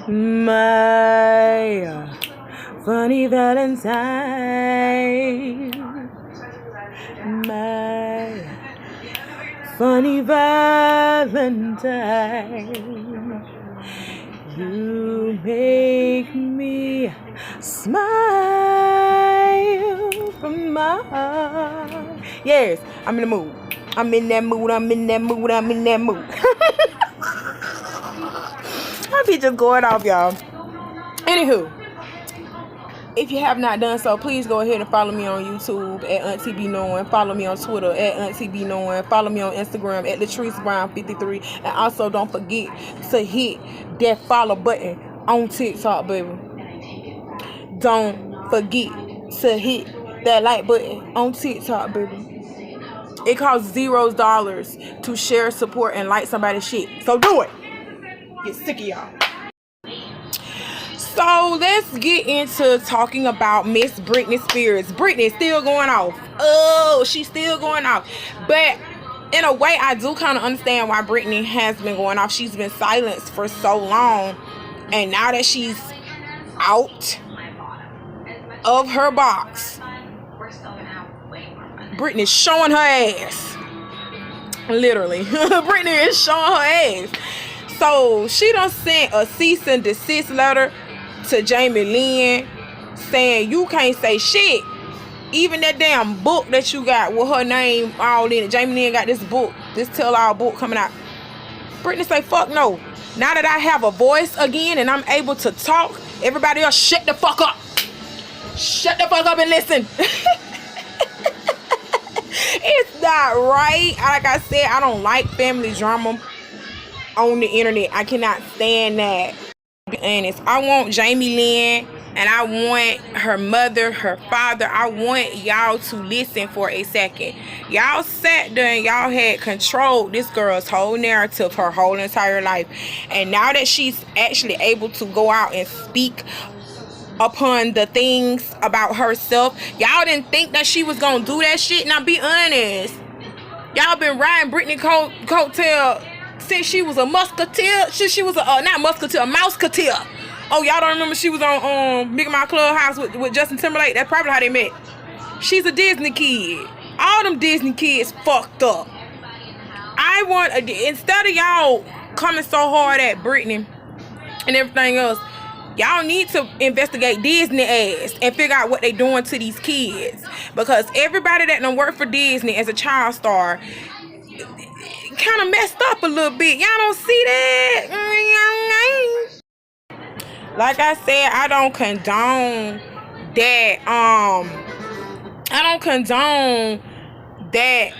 My funny Valentine. My funny Valentine. You make me smile from my heart. Yes, I'm in the mood. I'm in that mood. I'm in that mood. I'm in that mood. I be just going off, y'all. Anywho, if you have not done so, please go ahead and follow me on YouTube at Auntie Be Knowing. Follow me on Twitter at Auntie Be Knowing. Follow me on Instagram at Trice 53. And also don't forget to hit that follow button on TikTok, baby. Don't forget to hit that like button on TikTok, baby. It costs $0 to share, support, and like somebody's shit. So do it. Get sick of y'all. So let's get into talking about Miss Brittany Spears. Brittany's still going off. Oh, she's still going off. But in a way, I do kind of understand why Brittany has been going off. She's been silenced for so long. And now that she's out of her box, Brittany's showing her ass. Literally. Brittany is showing her ass. So she done sent a cease and desist letter to Jamie Lynn saying you can't say shit. Even that damn book that you got with her name all in it. Jamie Lynn got this book, this tell-all book coming out. Brittany say, fuck no. Now that I have a voice again and I'm able to talk, everybody else shut the fuck up. Shut the fuck up and listen. It's not right. Like I said, I don't like family drama on the internet. I cannot stand that. To be honest, I want Jamie Lynn and I want her mother, her father. I want y'all to listen for a second. Y'all sat there and y'all had controlled this girl's whole narrative her whole entire life. And now that she's actually able to go out and speak upon the things about herself, y'all didn't think that she was gonna do that shit. Now be honest, y'all been riding Brittany coattail since she was a musketeer. She was a not musketeer, a mouseketeer. Oh, y'all don't remember she was on Big Mouth Clubhouse with Justin Timberlake? That's probably how they met. She's a Disney kid. All them Disney kids fucked up. I want instead of y'all coming so hard at Brittany and everything else, y'all need to investigate Disney ass and figure out what they doing to these kids. Because everybody that done work for Disney as a child star kind of messed up a little bit. Y'all don't see that? Like I said, I don't condone that. I don't condone that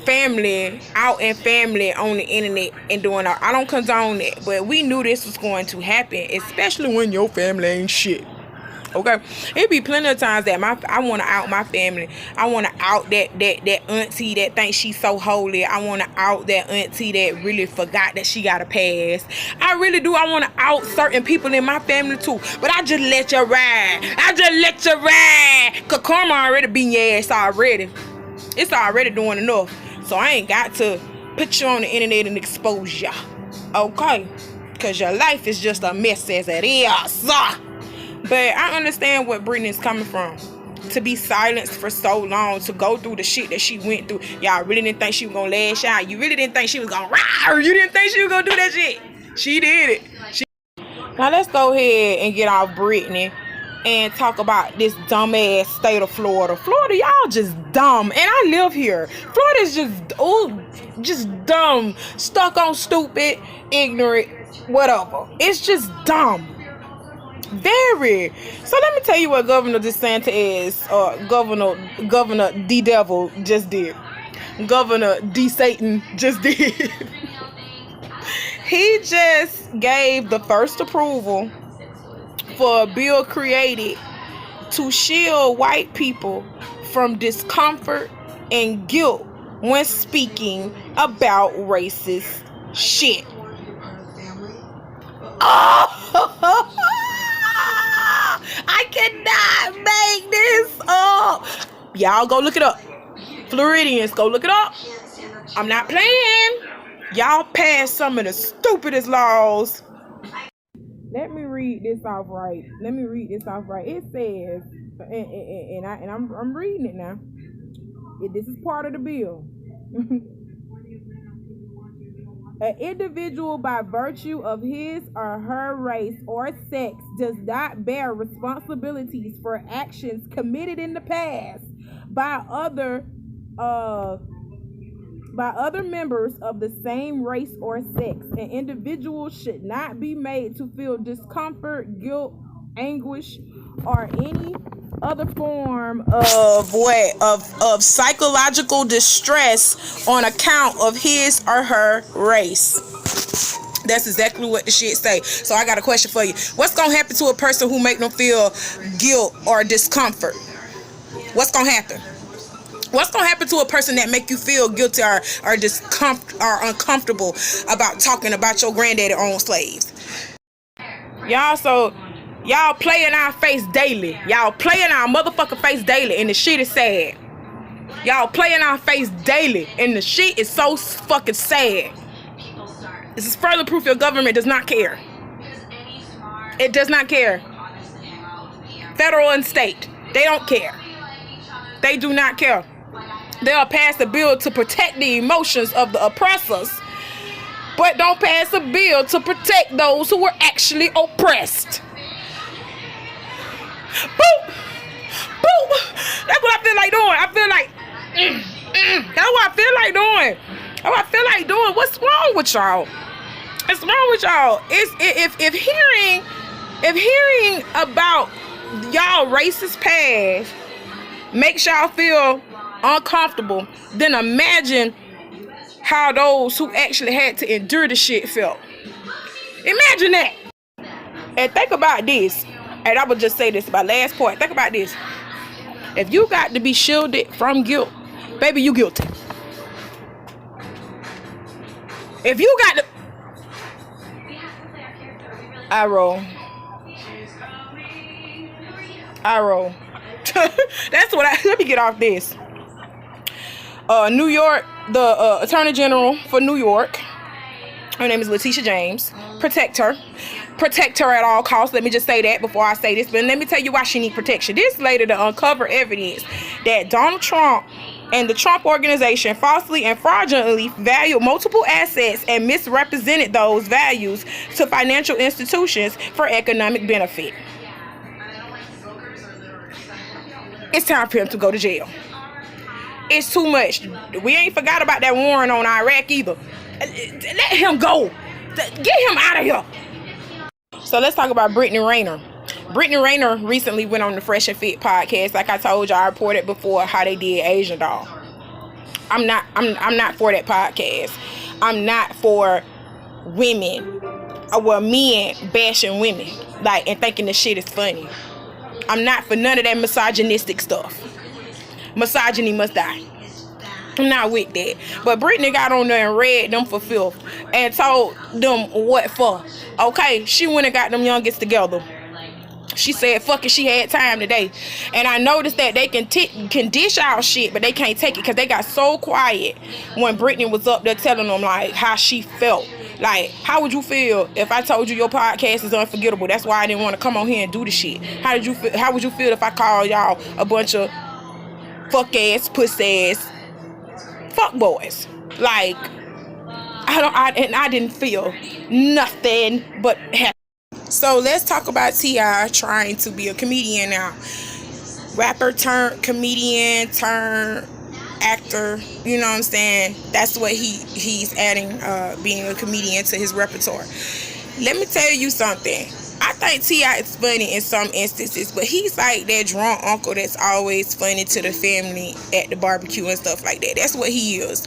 family out and family on the internet and doing all. I don't condone that, but we knew this was going to happen, especially when your family ain't shit. Okay, it be plenty of times that I want to out my family. I want to out that auntie that thinks she's so holy. I want to out that auntie that really forgot that she got a past. I really do. I want to out certain people in my family too. But I just let you ride. Cause karma already beating your ass already. It's already doing enough. So I ain't got to put you on the internet and expose ya. Okay? Cause your life is just a mess as it is. But I understand what Brittany's coming from. To be silenced for so long, to go through the shit that she went through. Y'all really didn't think she was gonna lash out. You really didn't think she was gonna rawr. You didn't think she was gonna do that shit. She did it. Now let's go ahead and get off Brittany and talk about this dumbass state of Florida. Florida, y'all just dumb. And I live here. Florida's just dumb. Stuck on stupid, ignorant, whatever. It's just dumb. Very. So let me tell you what Governor DeSantis, Governor D-Devil just did. Governor D-Satan just did. He just gave the first approval for a bill created to shield white people from discomfort and guilt when speaking about racist shit. Oh! I cannot make this up. Y'all go look it up. Floridians, go look it up. I'm not playing. Y'all passed some of the stupidest laws Let me read this off right. It says, I'm reading it now. This is part of the bill. An individual, by virtue of his or her race or sex, does not bear responsibilities for actions committed in the past by other members of the same race or sex. An individual should not be made to feel discomfort, guilt, anguish, or any other form of psychological distress on account of his or her race. That's exactly what the shit say. So I got a question for you. What's gonna happen to a person who make them feel guilt or discomfort? What's gonna happen? What's gonna happen to a person that make you feel guilty or uncomfortable about talking about your granddaddy owned slaves? Y'all play in our face daily. Y'all play in our motherfucking face daily, and the shit is sad. Y'all play in our face daily, and the shit is so fucking sad. This is further proof your government does not care. It does not care. Federal and state, they don't care. They do not care. They'll pass a bill to protect the emotions of the oppressors, but don't pass a bill to protect those who were actually oppressed. Boop! Boop! That's what I feel like doing. I feel like, that's what I feel like doing. That's what I feel like doing. What's wrong with y'all? What's wrong with y'all? If hearing about y'all racist past makes y'all feel uncomfortable, then imagine how those who actually had to endure the shit felt. Imagine that. And think about this. And I would just say this, my last point. Think about this. If you got to be shielded from guilt, baby, you guilty. If you got to... I roll. That's what let me get off this. New York, the Attorney General for New York, her name is Latesha James. Protect her at all costs. Let me just say that before I say this, but let me tell you why she needs protection. This lady to uncover evidence that Donald Trump and the Trump organization falsely and fraudulently valued multiple assets and misrepresented those values to financial institutions for economic benefit. It's time for him to go to jail. It's too much. We ain't forgot about that warrant on Iraq either. Let him go. Get him out of here. So let's talk about Brittany Renner. Brittany Renner recently went on the Fresh and Fit podcast. Like I told you, I reported before how they did Asian Doll. I'm not for that podcast. I'm not for women, men bashing women, like, and thinking the shit is funny. I'm not for none of that misogynistic stuff. Misogyny must die. I'm not with that. But Brittany got on there and read them for filth and told them what for. Okay, she went and got them youngest together. She said, fuck it, she had time today. And I noticed that they can dish out shit, but they can't take it because they got so quiet when Brittany was up there telling them, like, how she felt. Like, how would you feel if I told you your podcast is unforgettable? That's why I didn't want to come on here and do the shit. How would you feel if I called y'all a bunch of fuck-ass, puss-ass fuck boys? Like, I didn't feel nothing but happy. So let's talk about T.I. trying to be a comedian now. Rapper turned comedian turned actor. You know what I'm saying? That's what he's adding, being a comedian to his repertoire. Let me tell you something. I think T.I. is funny in some instances, but he's like that drunk uncle that's always funny to the family at the barbecue and stuff like that. That's what he is.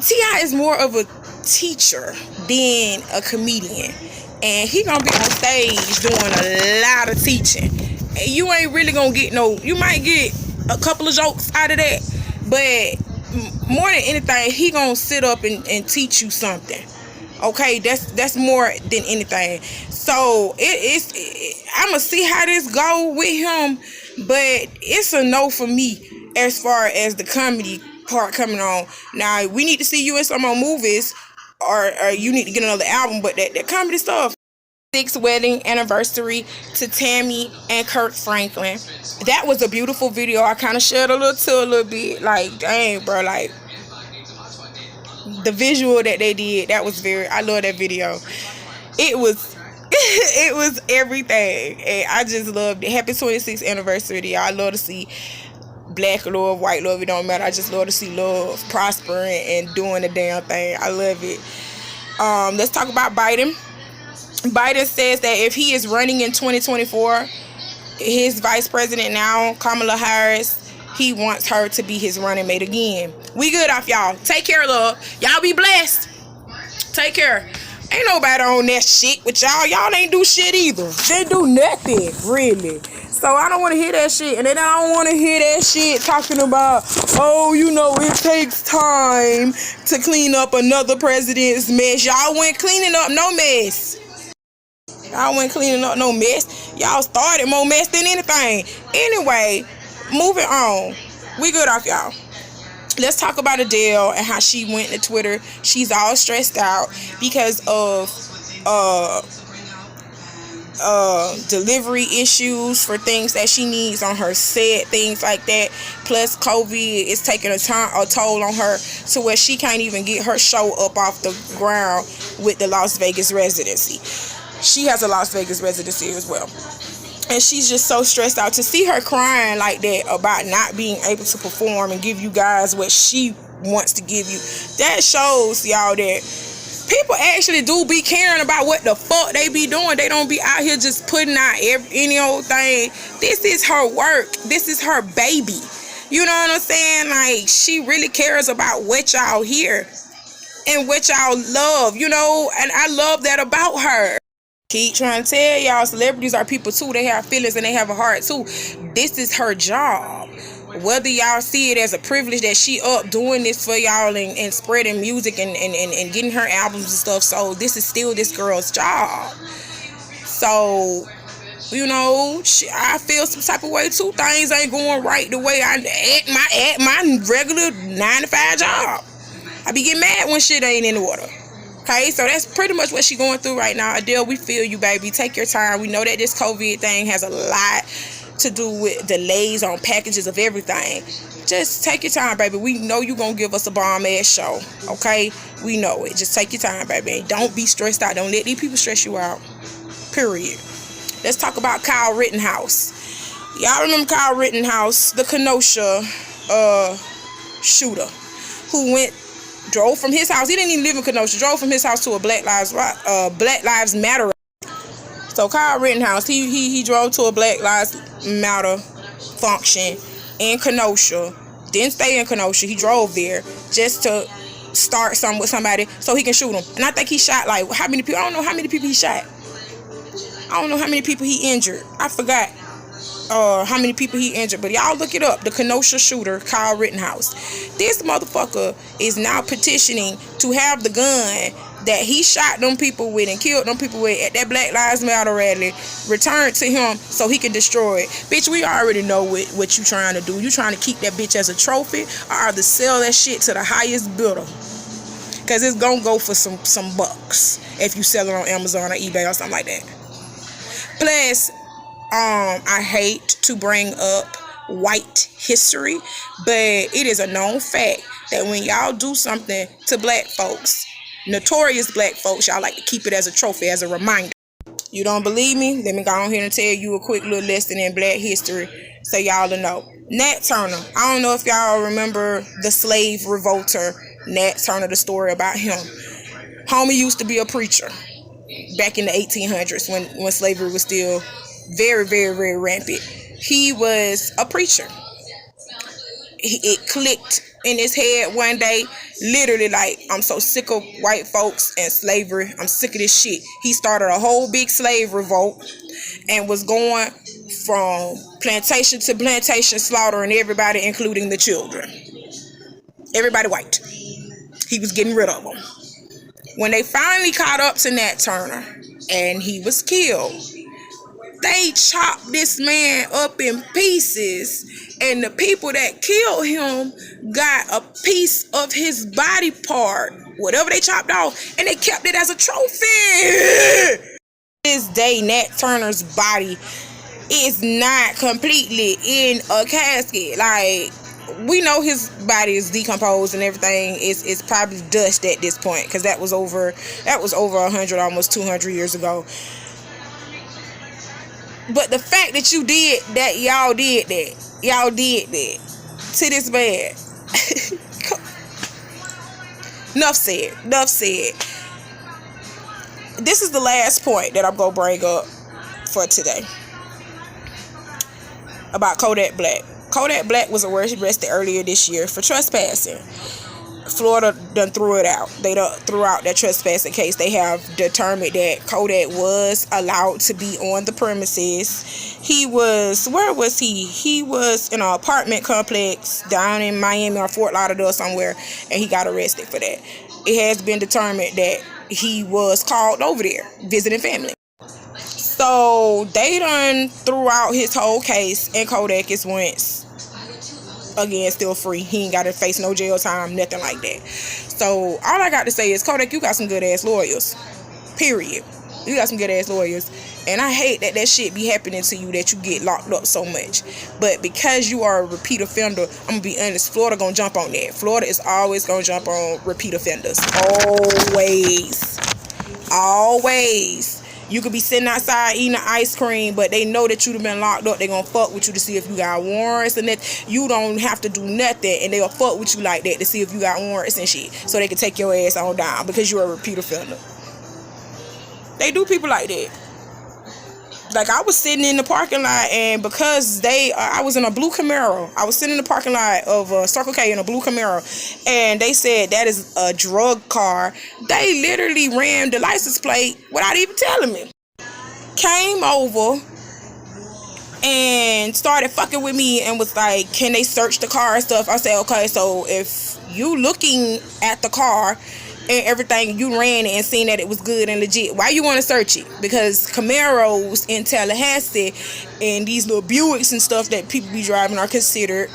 T.I. is more of a teacher than a comedian. And he gonna be on stage doing a lot of teaching. And you ain't really gonna get you might get a couple of jokes out of that. But more than anything, he gonna sit up and teach you something. Okay, that's more than anything. So I'ma see how this go with him. But it's a no for me as far as the comedy part coming on. Now, we need to see you in some more movies. Or you need to get another album, but that comedy stuff, 6th wedding anniversary to Tammy and Kirk Franklin. That was a beautiful video. I kind of shed a little bit. Like, dang, bro, like the visual that they did, that was I love that video. It was it was everything, and I just loved it. Happy 26th anniversary to y'all. I love to see black love, white love, it don't matter. I just love to see love prospering and doing the damn thing. I love it. Let's talk about Biden. Biden says that if he is running in 2024, his vice president now, Kamala Harris, he wants her to be his running mate again. We good off, y'all. Take care, love. Y'all be blessed. Take care. Ain't nobody on that shit with y'all. Y'all ain't do shit either. They do nothing, really. So I don't want to hear that shit. And then I don't want to hear that shit talking about, oh, you know, it takes time to clean up another president's mess. Y'all weren't cleaning up no mess. Y'all wasn't cleaning up no mess. Y'all started more mess than anything. Anyway, moving on. We good off, y'all. Let's talk about Adele and how she went to Twitter. She's all stressed out because of delivery issues for things that she needs on her set, things like that. Plus, COVID is taking a toll on her to where she can't even get her show up off the ground with the Las Vegas residency. She has a Las Vegas residency as well. And she's just so stressed out. To see her crying like that about not being able to perform and give you guys what she wants to give you, that shows y'all that people actually do be caring about what the fuck they be doing. They don't be out here just putting out any old thing. This is her work. This is her baby. You know what I'm saying? Like, she really cares about what y'all hear and what y'all love, you know? And I love that about her. Keep trying to tell y'all, celebrities are people too. They have feelings and they have a heart too. This is her job. Whether y'all see it as a privilege that she up doing this for y'all and spreading music and getting her albums and stuff. So this is still this girl's job. So, you know, I feel some type of way too. Things ain't going right the way I at my regular 9-to-5 job. I be getting mad when shit ain't in order. Okay, so that's pretty much what she's going through right now. Adele, we feel you, baby. Take your time. We know that this COVID thing has a lot to do with delays on packages of everything. Just take your time, baby. We know you're going to give us a bomb-ass show, okay? We know it. Just take your time, baby. And don't be stressed out. Don't let these people stress you out, period. Let's talk about Kyle Rittenhouse. Y'all remember Kyle Rittenhouse, the Kenosha shooter who drove from his house. He didn't even live in Kenosha. Drove from his house to a Black Lives Matter. So Kyle Rittenhouse, he drove to a Black Lives Matter function in Kenosha. Didn't stay in Kenosha. He drove there just to start something with somebody so he can shoot him. And I think he shot like how many people? I don't know how many people he shot. I don't know how many people he injured. I forgot how many people he injured, but y'all look it up. The Kenosha shooter, Kyle Rittenhouse. This motherfucker is now petitioning to have the gun that he shot them people with and killed them people with at that Black Lives Matter rally returned to him so he can destroy it. Bitch, we already know what you trying to do. You trying to keep that bitch as a trophy or either sell that shit to the highest bidder. Because it's going to go for some bucks if you sell it on Amazon or eBay or something like that. Plus, I hate to bring up white history, but it is a known fact that when y'all do something to black folks, notorious black folks, y'all like to keep it as a trophy, as a reminder. You don't believe me? Let me go on here and tell you a quick little lesson in black history so y'all will know. Nat Turner. I don't know if y'all remember the slave revolter, Nat Turner, the story about him. Homie used to be a preacher back in the 1800s when slavery was still very, very, very rampant. He was a preacher. It clicked in his head one day, literally like, I'm so sick of white folks and slavery. I'm sick of this shit. He started a whole big slave revolt and was going from plantation to plantation, slaughtering everybody, including the children. Everybody white. He was getting rid of them. When they finally caught up to Nat Turner and he was killed, they chopped this man up in pieces, and the people that killed him got a piece of his body part, whatever they chopped off, and they kept it as a trophy. Is day, Nat Turner's body is not completely in a casket. Like, we know his body is decomposed and everything. Is probably dust at this point, because that was over 100, almost 200 years ago. But the fact that y'all did that to this man. Enough said. This is the last point that I'm gonna bring up for today about Kodak Black. Kodak Black was arrested earlier this year for trespassing. Florida done threw it out. They done threw out that trespassing case. They have determined that Kodak was allowed to be on the premises. Where was he? He was in an apartment complex down in Miami or Fort Lauderdale somewhere, and he got arrested for that. It has been determined that he was called over there visiting family. So they done threw out his whole case, and Kodak is once again still free. He ain't got to face no jail time, nothing like that. So all I got to say is, Kodak, you got some good ass lawyers. Period. You got some good ass lawyers. And I hate that shit be happening to you, that you get locked up so much. But because you are a repeat offender, I'm gonna be honest, Florida gonna jump on that. Florida is always gonna jump on repeat offenders. Always. You could be sitting outside eating ice cream, but they know that you've been locked up. They gonna fuck with you to see if you got warrants, and that you don't have to do nothing, and they'll fuck with you like that to see if you got warrants and shit, so they can take your ass on down because you're a repeat offender. They do people like that. Like, I was sitting in the parking lot, and because I was in a blue Camaro. I was sitting in the parking lot of Circle K in a blue Camaro, and they said that is a drug car. They literally ran the license plate without even telling me. Came over and started fucking with me and was like, can they search the car and stuff? I said, okay, so if you looking at the car and everything, you ran it and seen that it was good and legit, why you want to search it? Because Camaros in Tallahassee and these little Buicks and stuff that people be driving are considered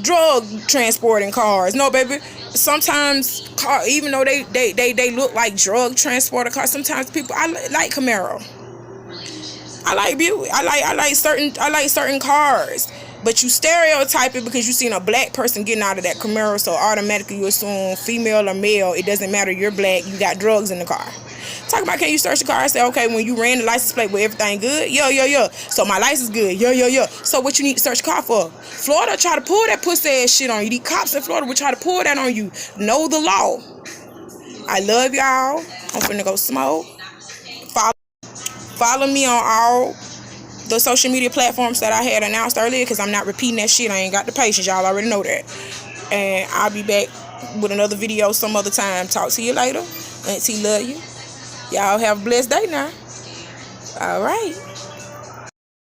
drug transporting cars. No, baby. Sometimes even though they look like drug transporter cars, sometimes people, I like Camaro. I like Buick. I like certain cars. But you stereotype it because you seen a black person getting out of that Camaro, so automatically you assume female or male. It doesn't matter. You're black. You got drugs in the car. Talk about, can you search the car? I say, okay, when you ran the license plate, with everything good? Yeah. So my license good? Yeah. So what you need to search the car for? Florida try to pull that pussy ass shit on you. These cops in Florida will try to pull that on you. Know the law. I love y'all. I'm finna go smoke. Follow me on all the social media platforms that I had announced earlier, because I'm not repeating that shit. I ain't got the patience. Y'all already know that. And I'll be back with another video some other time. Talk to you later. Auntie love you. Y'all have a blessed day now. All right.